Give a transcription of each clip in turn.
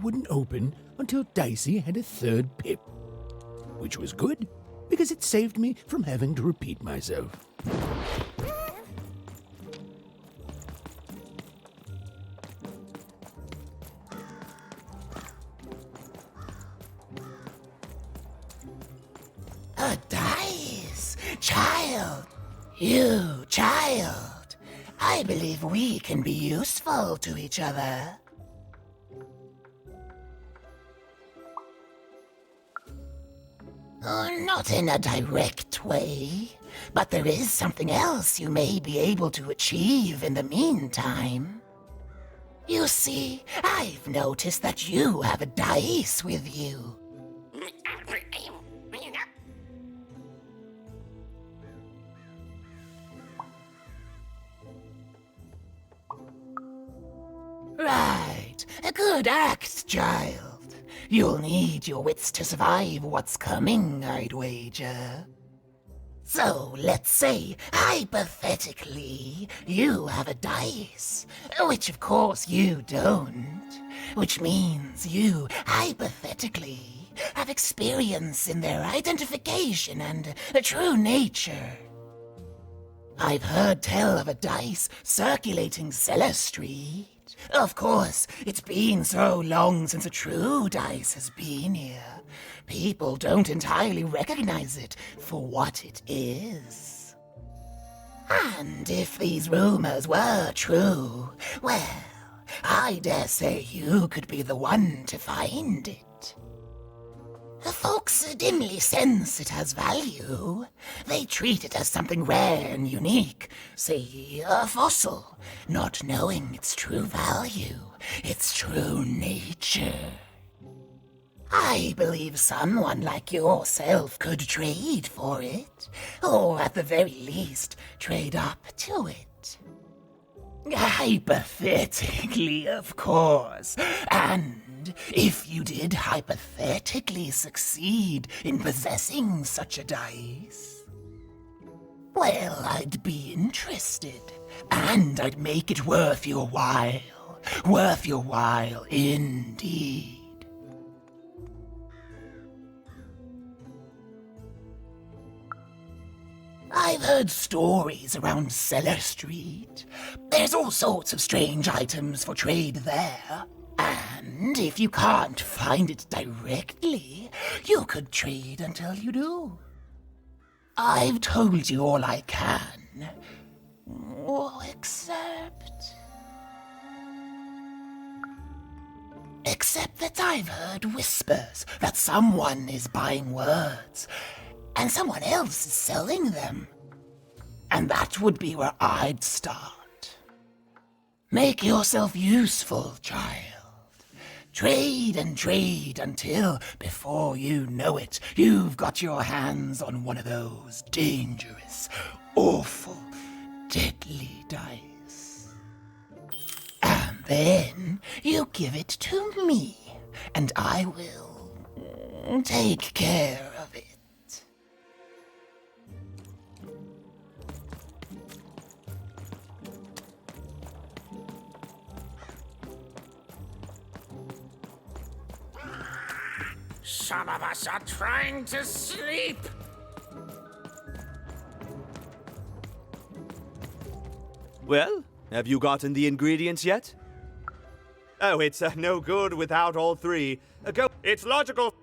wouldn't open until Dicey had a third pip. Which was good, because it saved me from having to repeat myself. A dice! Child! You, child! I believe we can be useful to each other. Not in a direct way, but there is something else you may be able to achieve in the meantime. You see, I've noticed that you have a dice with you. Right, a good act, child. You'll need your wits to survive what's coming, I'd wager. So, let's say, hypothetically, you have a dice, which of course you don't, which means you, hypothetically, have experience in their identification and true nature. I've heard tell of a dice circulating Cellar Street. Of course, it's been so long since a true dice has been here. People don't entirely recognize it for what it is. And if these rumors were true, well, I dare say you could be the one to find it. Folks dimly sense it has value. They treat it as something rare and unique, say a fossil, not knowing its true value, its true nature. I believe someone like yourself could trade for it, or at the very least, trade up to it. Hypothetically, of course, and if you did hypothetically succeed in possessing such a dice, well, I'd be interested, and I'd make it worth your while indeed. I've heard stories around Cellar Street. There's all sorts of strange items for trade there. And if you can't find it directly, you could trade until you do. I've told you all I can. Except that I've heard whispers that someone is buying words, and someone else is selling them. And that would be where I'd start. Make yourself useful, child. Trade and trade until, before you know it, you've got your hands on one of those dangerous, awful, deadly dice. And then you give it to me, and I will take care of it. Some of us are trying to sleep. Well, have you gotten the ingredients yet? Oh, it's no good without all three. Go. It's logical.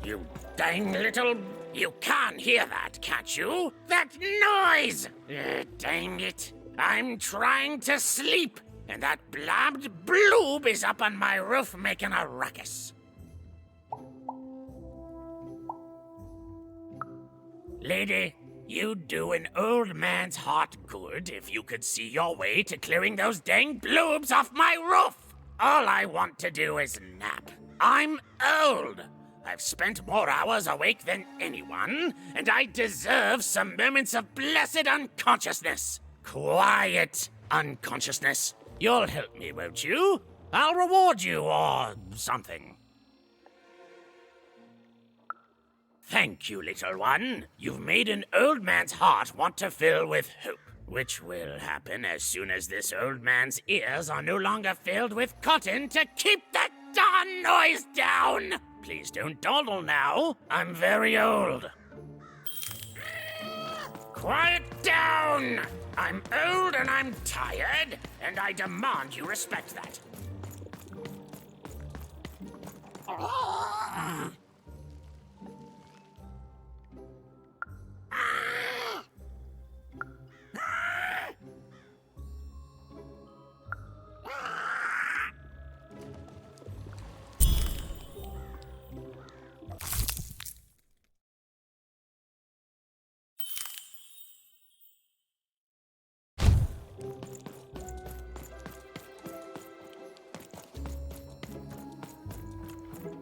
You dang little... You can't hear that, can't you? That noise! Dang it. I'm trying to sleep, and that blabbed bloob is up on my roof making a ruckus. Lady, you'd do an old man's heart good if you could see your way to clearing those dang bloobs off my roof. All I want to do is nap. I'm old. I've spent more hours awake than anyone, and I deserve some moments of blessed unconsciousness. Quiet unconsciousness. You'll help me, won't you? I'll reward you or something. Thank you, little one. You've made an old man's heart want to fill with hope. Which will happen as soon as this old man's ears are no longer filled with cotton to keep that darn noise down! Please don't dawdle now. I'm very old. Quiet down! I'm old and I'm tired, and I demand you respect that.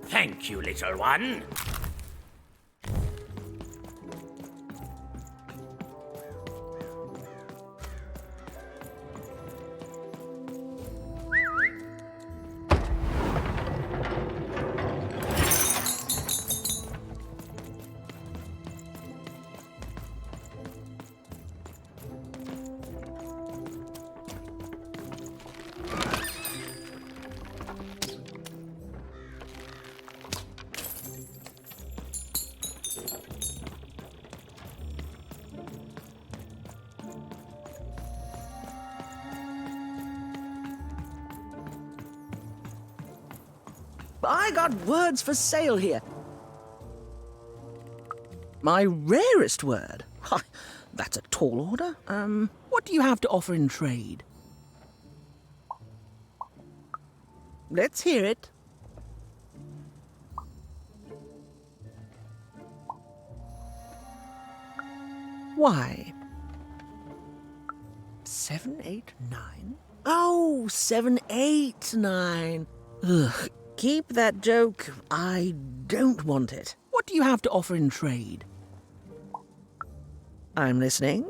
Thank you, little one. I got words for sale here. My rarest word? That's a tall order. What do you have to offer in trade? Let's hear it. Why? 7, 8, 9? Oh, 7, 8, 9. Ugh. Keep that joke. I don't want it. What do you have to offer in trade? I'm listening.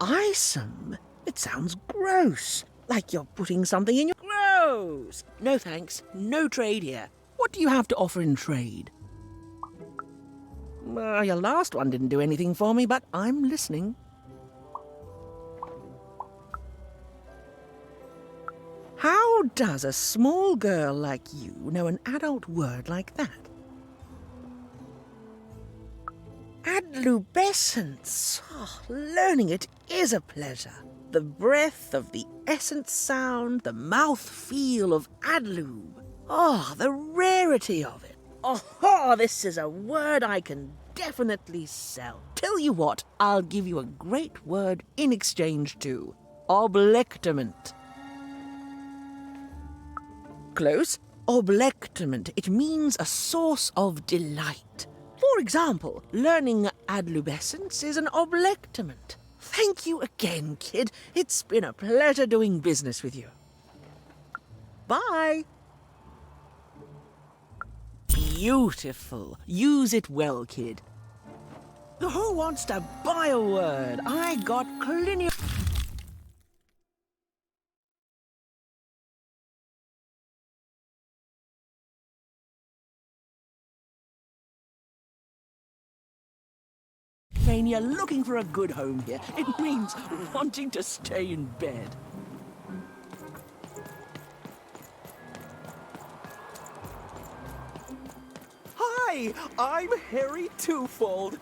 Eyesome? It sounds gross. Like you're putting something in your... Gross! No thanks. No trade here. What do you have to offer in trade? Your last one didn't do anything for me, but I'm listening. How does a small girl like you know an adult word like that? Adlubescence. Oh, learning it is a pleasure. The breath of the essence sound, the mouth feel of adlube. Oh, the rarity of it. Oh, this is a word I can definitely sell. Tell you what, I'll give you a great word in exchange too. Oblectament. Close. Oblectament. It means a source of delight. For example, learning adlubescence is an oblectament. Thank you again, kid. It's been a pleasure doing business with you. Bye. Beautiful. Use it well, kid. Who wants to buy a word? I got plenty of... You're looking for a good home here. It means wanting to stay in bed. Hi, I'm Harry Twofold.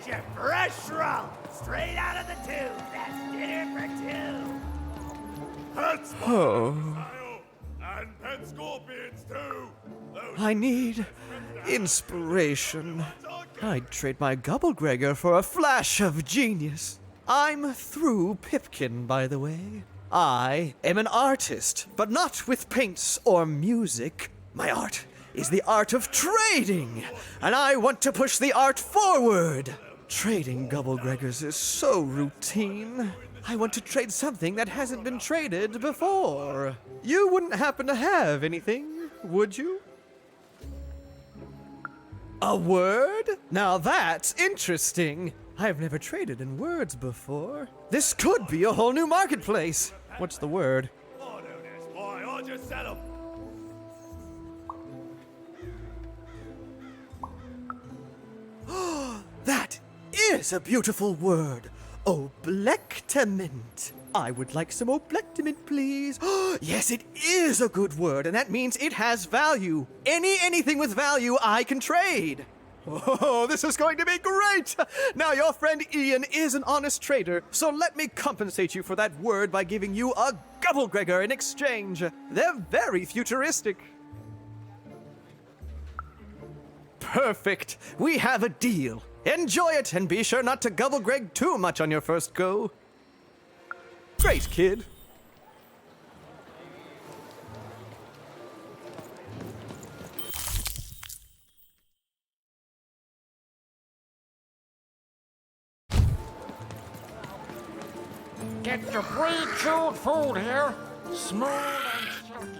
get your fresh roll straight out of the tube. That's dinner for two. And pet scorpions too. I need inspiration. I'd trade my Gubblegregor for a flash of genius. I'm through Pipkin, by the way. I am an artist, but not with paints or music. My art is the art of trading, and I want to push the art forward. Trading Gubblegregors is so routine. I want to trade something that hasn't been traded before. You wouldn't happen to have anything, would you? A word? Now that's interesting. I've never traded in words before. This could be a whole new marketplace. What's the word? I'll do this, boy. I'll just set 'em. That is a beautiful word. Oblectament. I would like some oblectament, please. Yes, it is a good word, and that means it has value. Anything with value I can trade. Oh, this is going to be great! Now, your friend Ian is an honest trader, so let me compensate you for that word by giving you a Gubblegregor in exchange. They're very futuristic. Perfect. We have a deal. Enjoy it, and be sure not to Gubblegreg too much on your first go. Great, kid. Get your pre-chewed food here, smooth and silky.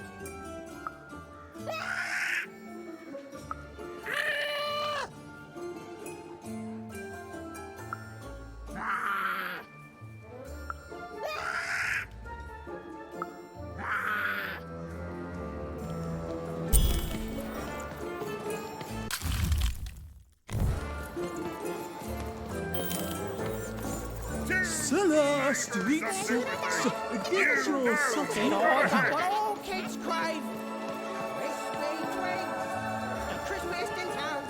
Get your something. All kids crave. Crispy treats. The crispiest in town.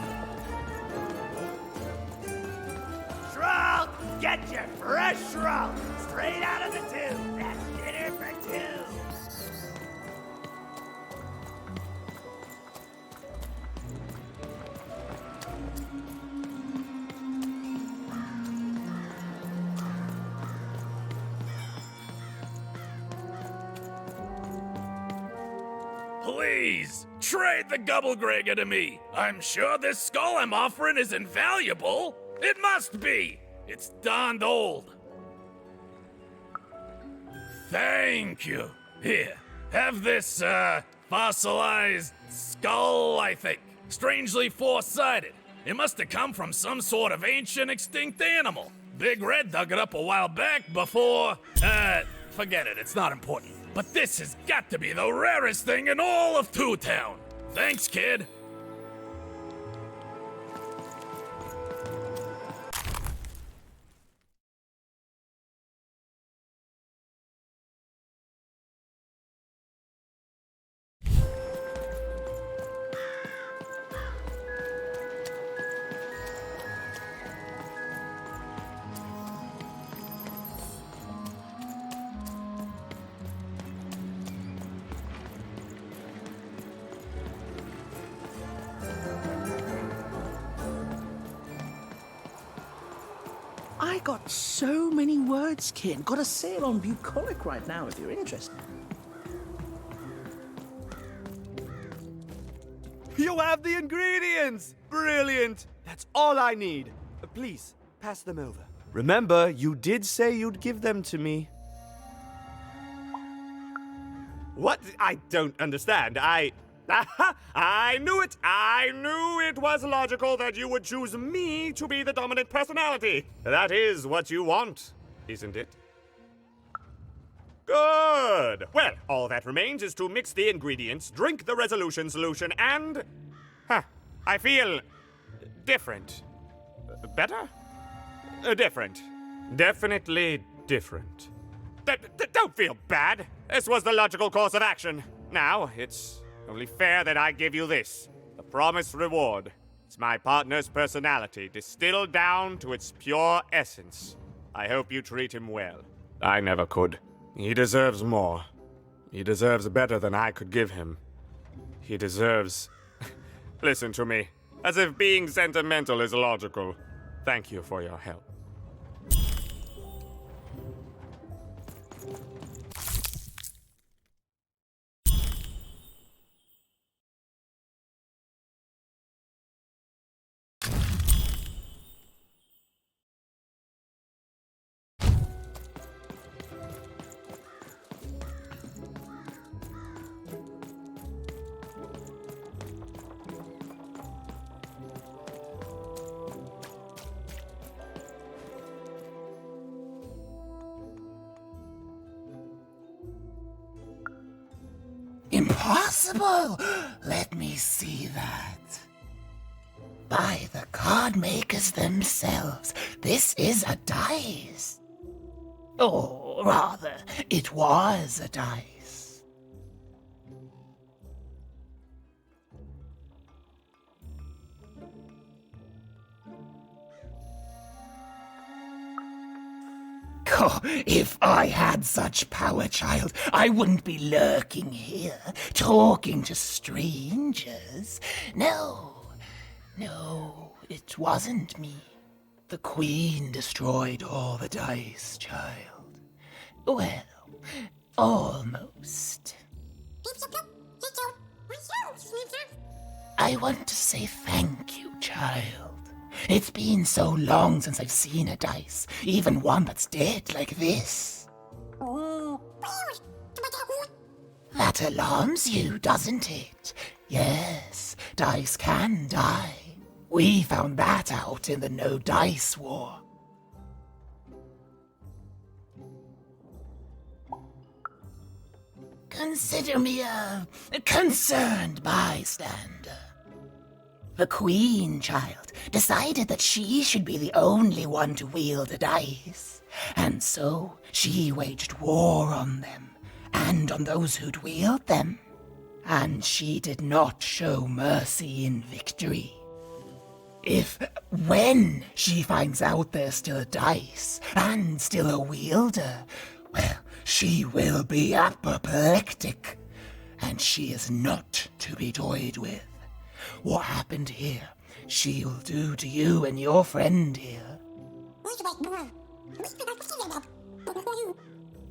Roll, get your fresh roll straight out of the tube. That's dinner for two. Please, trade the Gubblegregor to me. I'm sure this skull I'm offering is invaluable. It must be. It's darned old. Thank you. Here, have this, fossilized skull, I think. Strangely four-sided. It must have come from some sort of ancient extinct animal. Big Red dug it up a while back before, forget it, it's not important. But this has got to be the rarest thing in all of Two Town. Thanks, kid. I got so many words, kid. Got a sale on bucolic right now if you're interested. You have the ingredients! Brilliant! That's all I need. Please, pass them over. Remember, you did say you'd give them to me. What? I don't understand. I knew it! I knew it was logical that you would choose me to be the dominant personality. That is what you want, isn't it? Good! Well, all that remains is to mix the ingredients, drink the resolution solution, and... I feel... different. Better? Different. Definitely different. Don't feel bad. This was the logical course of action. Now, it's only fair that I give you this. The promised reward. It's my partner's personality, distilled down to its pure essence. I hope you treat him well. I never could. He deserves more. He deserves better than I could give him. He deserves... Listen to me. As if being sentimental is logical. Thank you for your help. Impossible! Let me see that. By the card makers themselves, this is a dice. Or rather, it was a dice. Oh, if I had such power, child, I wouldn't be lurking here, talking to strangers. No, it wasn't me. The Queen destroyed all the dice, child. Well, almost. I want to say thank you, child. It's been so long since I've seen a dice, even one that's dead like this. That alarms you, doesn't it? Yes, dice can die. We found that out in the No Dice War. Consider me a concerned bystander. The Queen, child, decided that she should be the only one to wield a dice, and so she waged war on them, and on those who'd wield them. And she did not show mercy in victory. When she finds out there's still a dice, and still a wielder, well, she will be apoplectic, and she is not to be toyed with. What happened here, she'll do to you and your friend here.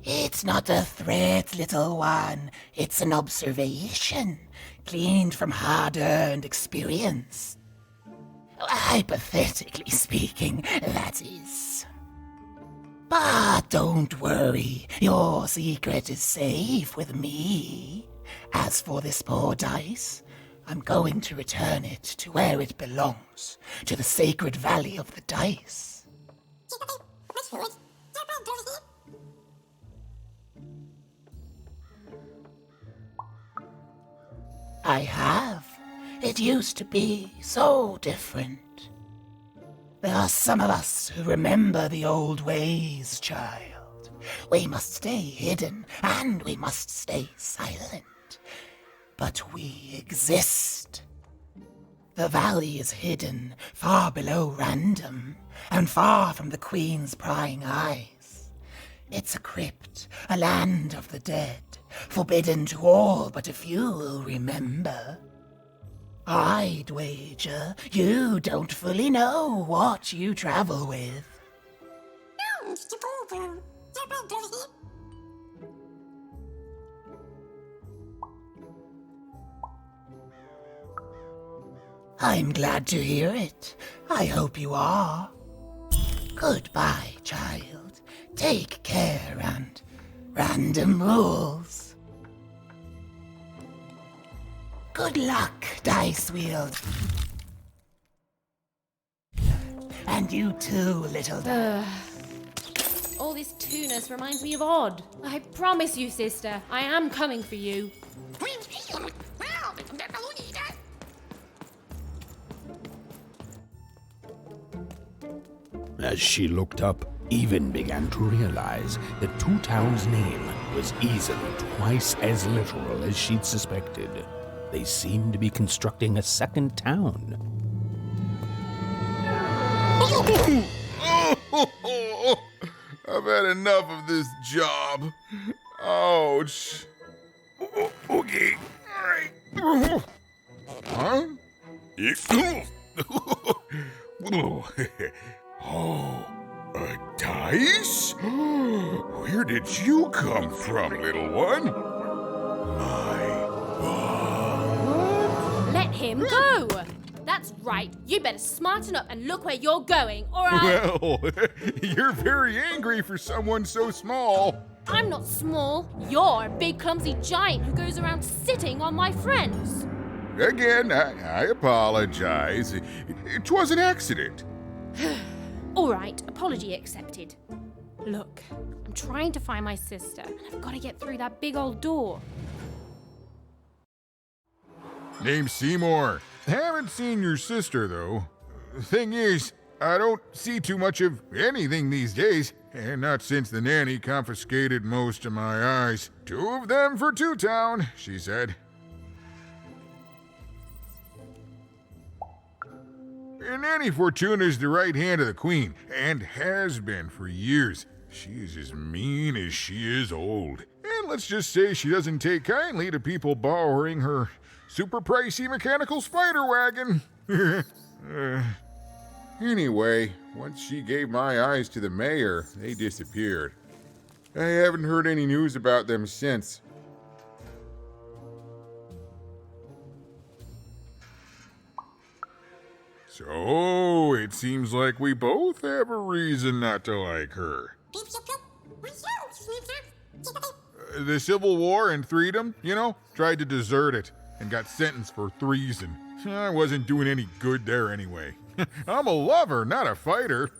It's not a threat, little one. It's an observation, gleaned from hard-earned experience. Hypothetically speaking, that is. But don't worry, your secret is safe with me. As for this poor dice, I'm going to return it to where it belongs, to the sacred valley of the dice. I have. It used to be so different. There are some of us who remember the old ways, child. We must stay hidden, and we must stay silent. But we exist. The valley is hidden, far below random, and far from the Queen's prying eyes. It's a crypt, a land of the dead, forbidden to all but a few will remember. I'd wager you don't fully know what you travel with. I'm glad to hear it. I hope you are. Goodbye, child. Take care and random rules. Good luck, Dice Wield. And you too, little All this two-ness reminds me of Odd. I promise you, sister, I am coming for you. As she looked up, Even began to realize that Two Town's name was easily twice as literal as she'd suspected. They seemed to be constructing a second town. I've had enough of this job. Ouch. Okay. All right. Huh? Oh, a dice? Where did you come from, little one? My butt. Let him go! That's right. You better smarten up and look where you're going, or I'll... Well, you're very angry for someone so small. I'm not small. You're a big, clumsy giant who goes around sitting on my friends. Again, I apologize. It was an accident. All right, apology accepted. Look, I'm trying to find my sister, and I've got to get through that big old door. Name's Seymour. Haven't seen your sister, though. Thing is, I don't see too much of anything these days, and not since the nanny confiscated most of my eyes. 2 of them for Two Town, she said. Nanny Fortuna's the right hand of the queen, and has been for years. She's as mean as she is old. And let's just say she doesn't take kindly to people borrowing her super pricey mechanical spider wagon. Anyway, once she gave my eyes to the mayor, they disappeared. I haven't heard any news about them since. So, it seems like we both have a reason not to like her. The Civil War and freedom, tried to desert it and got sentenced for treason. I wasn't doing any good there anyway. I'm a lover, not a fighter.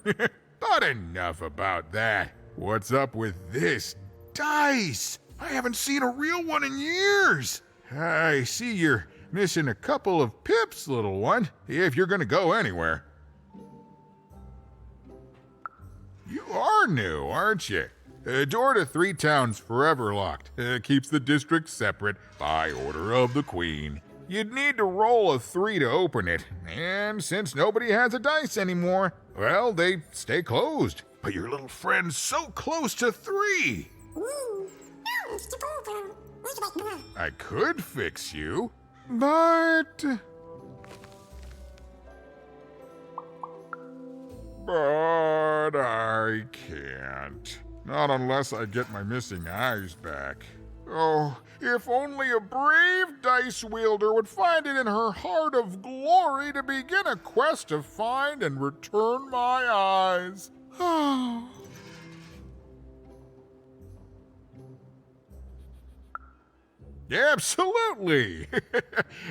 But enough about that. What's up with this dice? I haven't seen a real one in years. I see you're missing a couple of pips, little one, if you're gonna go anywhere. You are new, aren't you? Door to 3 Town's forever locked. Keeps the district separate by order of the Queen. You'd need to roll a 3 to open it, and since nobody has a dice anymore, well, they stay closed. But your little friend's so close to 3. I could fix you, but I can't. Not unless I get my missing eyes back. Oh, if only a brave dice wielder would find it in her heart of glory to begin a quest to find and return my eyes. Absolutely!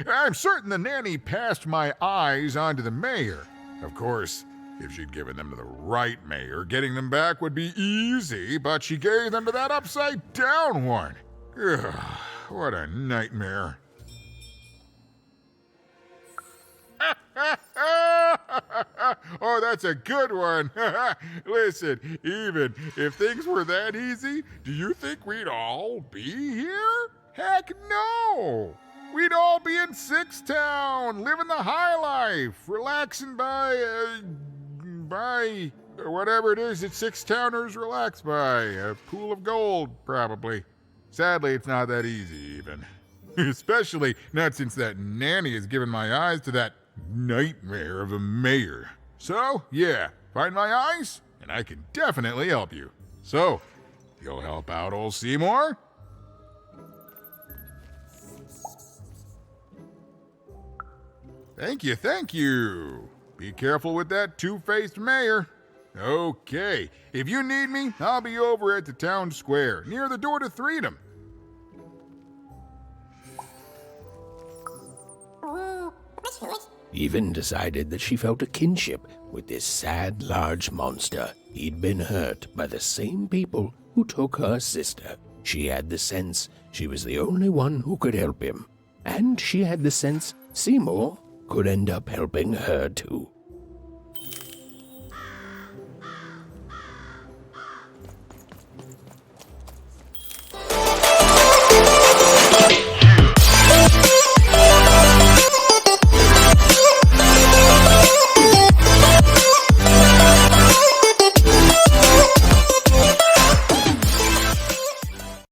I'm certain the nanny passed my eyes on to the mayor. Of course, if she'd given them to the right mayor, getting them back would be easy, but she gave them to that upside-down one. Ugh, what a nightmare. Oh, that's a good one. Listen, even if things were that easy, do you think we'd all be here? Heck no! We'd all be in 6 Town, living the high life, relaxing by whatever it is that 6 Towners relax by. A pool of gold, probably. Sadly, it's not that easy, even. Especially not since that nanny has given my eyes to that nightmare of a mayor. So, yeah, find my eyes, and I can definitely help you. So, you'll help out old Seymour? Thank you. Be careful with that two-faced mayor. Okay, if you need me, I'll be over at the town square, near the door to freedom. Even decided that she felt a kinship with this sad, large monster. He'd been hurt by the same people who took her sister. She had the sense she was the only one who could help him. And she had the sense Seymour could end up helping her too.